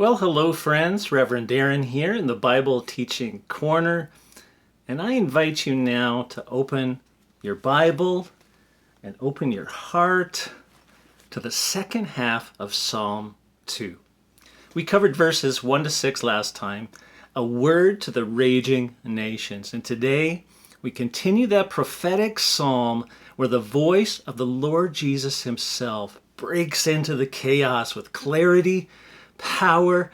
Well, hello friends, Reverend Darren here in the Bible Teaching Corner, and I invite you now to open your Bible and open your heart to the second half of Psalm 2. We covered verses 1 to 6 last time, a word to the raging nations, and today we continue that prophetic psalm where the voice of the Lord Jesus himself breaks into the chaos with clarity, power,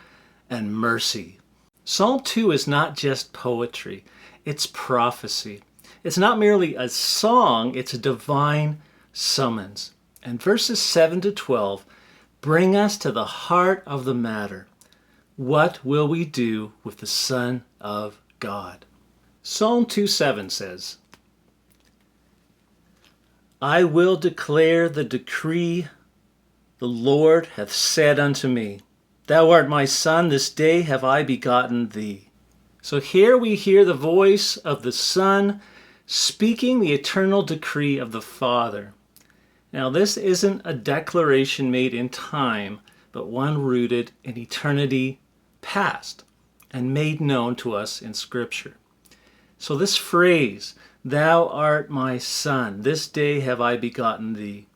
and mercy. Psalm 2 is not just poetry, it's prophecy. It's not merely a song, it's a divine summons. And verses 7 to 12 bring us to the heart of the matter. What will we do with the Son of God? Psalm 2:7 says, I will declare the decree the Lord hath said unto me. Thou art my son, this day have I begotten thee. So here we hear the voice of the Son speaking the eternal decree of the Father. Now this isn't a declaration made in time, but one rooted in eternity past and made known to us in Scripture. So this phrase, thou art my son, this day have I begotten thee,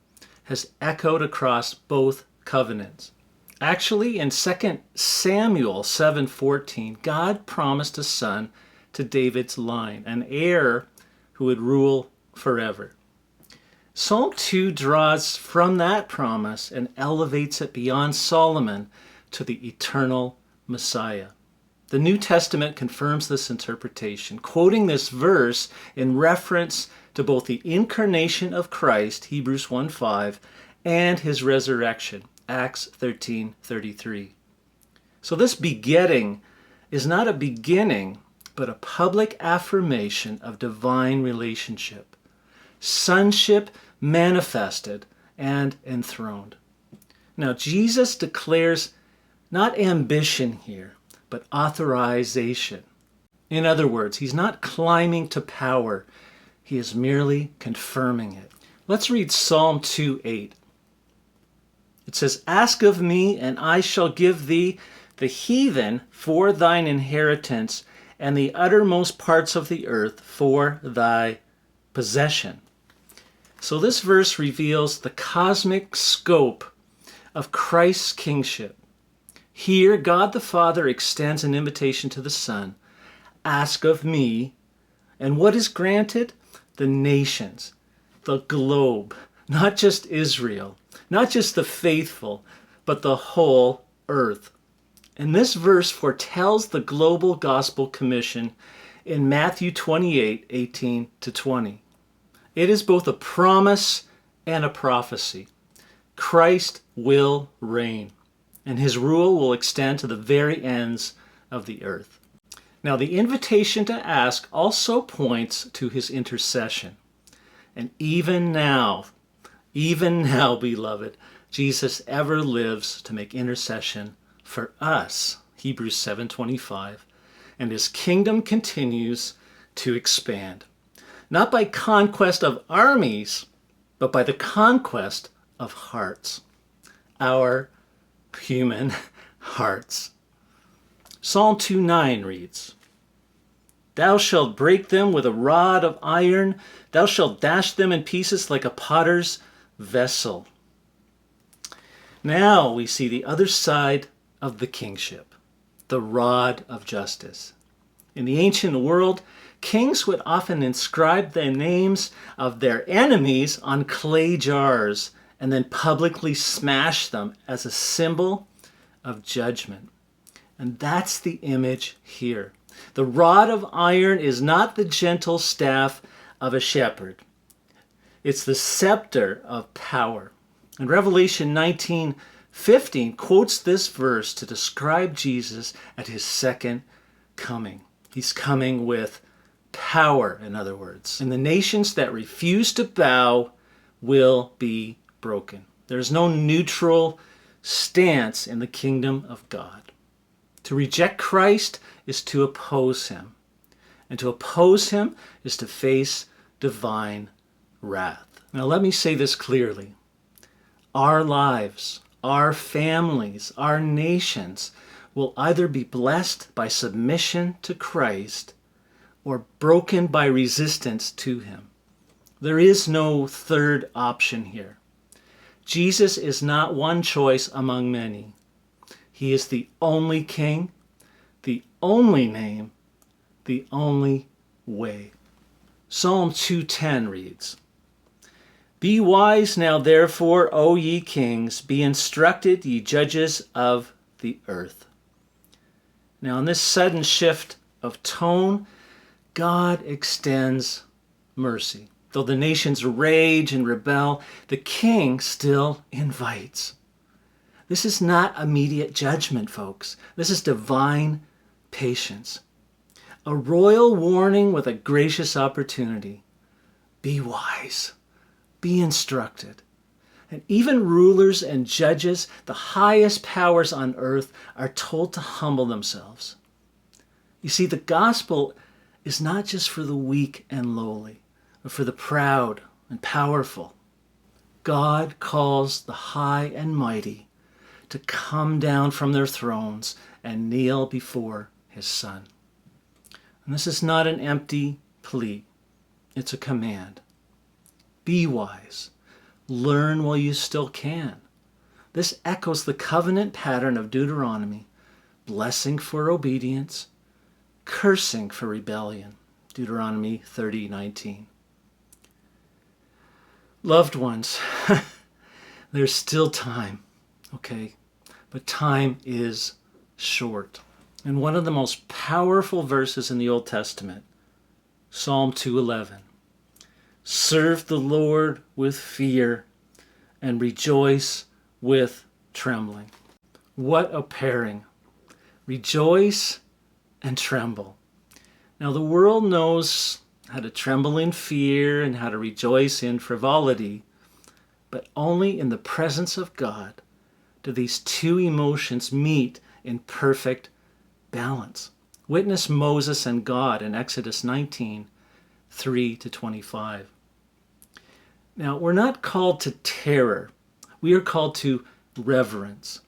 has echoed across both covenants. Actually, in 2 Samuel 7:14, God promised a son to David's line, an heir who would rule forever. Psalm 2 draws from that promise and elevates it beyond Solomon to the eternal Messiah. The New Testament confirms this interpretation, quoting this verse in reference to both the incarnation of Christ, Hebrews 1:5, and his resurrection, Acts 13:33. So this begetting is not a beginning, but a public affirmation of divine relationship, sonship manifested and enthroned. Now Jesus declares not ambition here, but authorization. In other words, he's not climbing to power, he is merely confirming it. Let's read Psalm 2:8. It says, Ask of me, and I shall give thee the heathen for thine inheritance, and the uttermost parts of the earth for thy possession. So this verse reveals the cosmic scope of Christ's kingship. Here, God the Father extends an invitation to the Son. Ask of me, and what is granted? The nations, the globe, not just Israel, not just the faithful, but the whole earth. And this verse foretells the global gospel commission in Matthew 28:18 to 20. It is both a promise and a prophecy. Christ will reign, and his rule will extend to the very ends of the earth. Now, the invitation to ask also points to his intercession. And even now, beloved, Jesus ever lives to make intercession for us, Hebrews 7:25, and his kingdom continues to expand, not by conquest of armies, but by the conquest of hearts, our human hearts. Psalm 2:9 reads, Thou shalt break them with a rod of iron, thou shalt dash them in pieces like a potter's vessel. Now we see the other side of the kingship, the rod of justice. In the ancient world, kings would often inscribe the names of their enemies on clay jars and then publicly smash them as a symbol of judgment. And that's the image here. The rod of iron is not the gentle staff of a shepherd. It's the scepter of power. And Revelation 19:15 quotes this verse to describe Jesus at his second coming. He's coming with power, in other words. And the nations that refuse to bow will be broken. There's no neutral stance in the kingdom of God. To reject Christ is to oppose him. And to oppose him is to face divine wrath. Now let me say this clearly. Our lives, our families, our nations will either be blessed by submission to Christ or broken by resistance to him. There is no third option here. Jesus is not one choice among many. He is the only King, the only name, the only way. Psalm 2:10 reads, "Be wise now, therefore, O ye kings, be instructed, ye judges of the earth." Now, in this sudden shift of tone, God extends mercy. Though the nations rage and rebel, the king still invites. This is not immediate judgment, folks. This is divine patience. A royal warning with a gracious opportunity. Be wise. Be instructed. And even rulers and judges, the highest powers on earth, are told to humble themselves. You see, the gospel is not just for the weak and lowly, but for the proud and powerful. God calls the high and mighty to come down from their thrones and kneel before his Son. And this is not an empty plea. It's a command. Be wise. Learn while you still can. This echoes the covenant pattern of Deuteronomy: blessing for obedience, cursing for rebellion. Deuteronomy 30:19. Loved ones, there's still time, okay? But time is short. And one of the most powerful verses in the Old Testament, Psalm 2:11. Serve the Lord with fear and rejoice with trembling. What a pairing. Rejoice and tremble. Now, the world knows how to tremble in fear and how to rejoice in frivolity, but only in the presence of God do these two emotions meet in perfect balance. Witness Moses and God in Exodus 19:3-25. Now, we're not called to terror. We are called to reverence,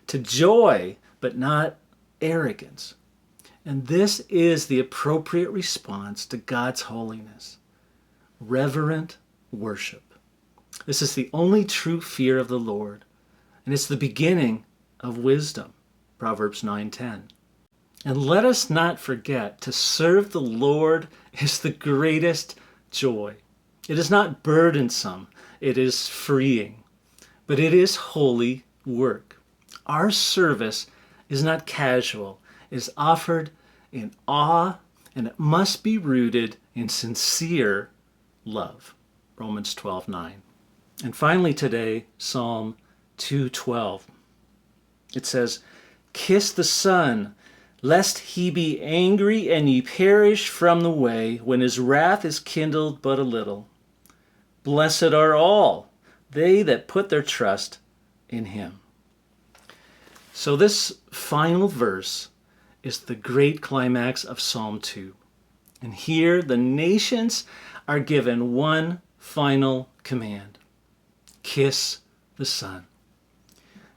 to joy, but not arrogance. And this is the appropriate response to God's holiness: reverent worship. This is the only true fear of the Lord, and it's the beginning of wisdom, Proverbs 9:10. And let us not forget, to serve the Lord is the greatest joy. It is not burdensome, it is freeing, but it is holy work. Our service is not casual. It is offered in awe, and it must be rooted in sincere love. Romans 12:9. And finally today, Psalm 2:12. It says, "Kiss the Son, lest he be angry and ye perish from the way, when his wrath is kindled but a little. Blessed are all they that put their trust in him." So this final verse is the great climax of Psalm 2. And here the nations are given one final command: kiss the Son.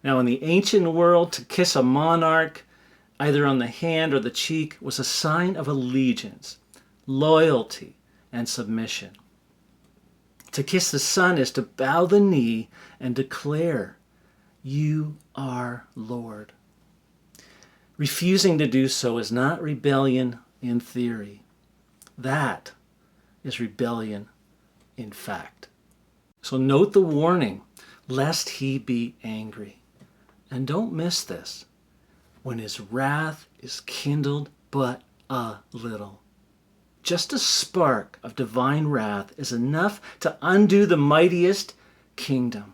Now, in the ancient world, to kiss a monarch, either on the hand or the cheek, was a sign of allegiance, loyalty, and submission. To kiss the Son is to bow the knee and declare, "You are Lord." Refusing to do so is not rebellion in theory. That is rebellion in fact. So note the warning, lest he be angry. And don't miss this: when his wrath is kindled but a little. Just a spark of divine wrath is enough to undo the mightiest kingdom.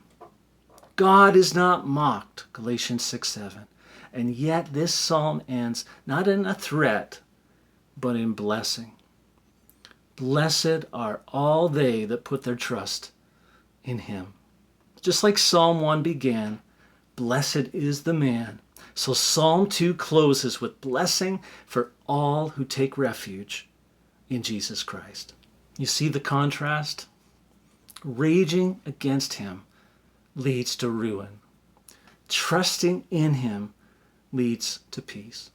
God is not mocked, Galatians 6:7. And yet this psalm ends not in a threat, but in blessing. Blessed are all they that put their trust in him. Just like Psalm 1 began, blessed is the man. So Psalm 2 closes with blessing for all who take refuge in Jesus Christ. You see the contrast? Raging against him leads to ruin. Trusting in him leads to peace.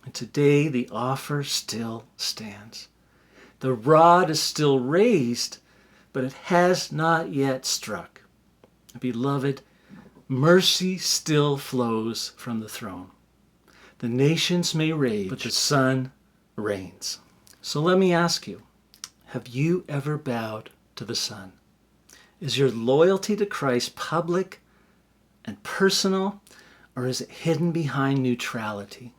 And today the offer still stands. The rod is still raised, but it has not yet struck. Beloved, mercy still flows from the throne. The nations may rage, but the Son reigns. So let me ask you, have you ever bowed to the Son? Is your loyalty to Christ public and personal, or is it hidden behind neutrality?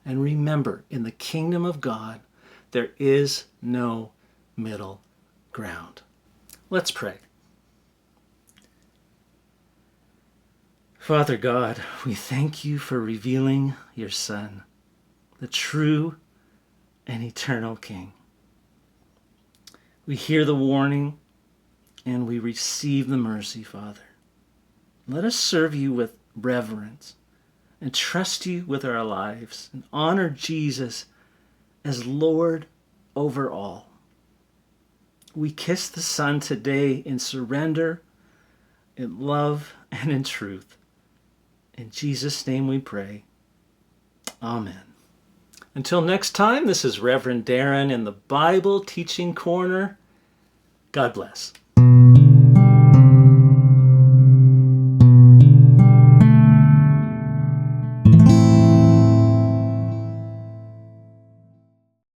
And remember, in the kingdom of God, there is no middle ground. Let's pray. Father God, we thank you for revealing your Son, the true and eternal King. We hear the warning and we receive the mercy, Father. Let us serve you with reverence and trust you with our lives and honor Jesus as Lord over all. We kiss the Son today in surrender, in love, and in truth. In Jesus' name we pray. Amen. Until next time, this is Reverend Darren in the Bible Teaching Corner. God bless.